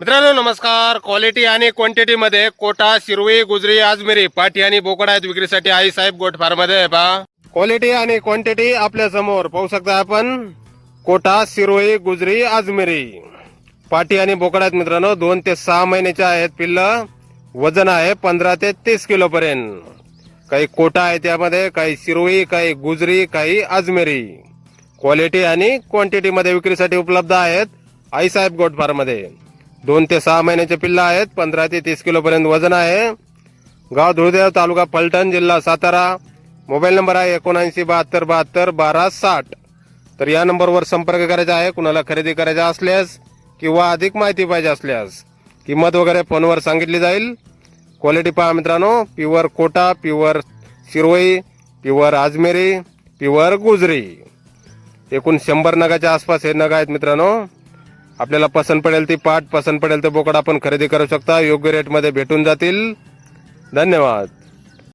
मित्रांनो नमस्कार. क्वालिटी आणि क्वांटिटी मध्ये कोटा, शिरवी, गुजरी, आजमेरी, पाठी आणि बोकड आहेत विक्रीसाठी. आई साहेब गोट फार्म मध्ये पहा. क्वालिटी आणि क्वांटिटी आपल्या समोर पाहू शकता आपण. कोटा, शिरोई, गुजरी, आजमेरी, पाठी आणि बोकड आहेत मित्रांनो. 2 ते 6 महिन्याचे आहेत पिल्ल. वजन आहे 15 ते 30 किलो पर्यंत. काही कोटा आहे त्यामध्ये, काही शिरोई, काही गुजरी, काही आजमेरी. क्वालिटी आणि क्वांटिटी मध्ये विक्रीसाठी उपलब्ध आहेत आई साहेब गोट फार्म मध्ये. 2 ते 6 महिन्याचे पिल्ल आहेत. 15 ते 30 किलो पर्यंत वजन आहे. गाव धुळदेव, तालुका फलटण, जिल्हा सातारा. मोबाईल नंबर आहे 7972721260. तर या नंबरवर संपर्क करायचा आहे. कुणाला खरेदी करायचा असल्यास किंवा अधिक माहिती पाहिजे असल्यास किंमत वगैरे फोनवर सांगितली जाईल. क्वालिटी पहा मित्रांनो. Pure Kota, pure Shiroi, pure Ajmeri, pure Gujri. एकूण 100 नगाच्या आसपास हे नग आहेत मित्रांनो. आपल्याला पसंत पडेल ती पाठ, पसंत पडेल ते बोकड आपण खरेदी करू शकता. योग्य रेटमध्ये भेटून जातील. धन्यवाद.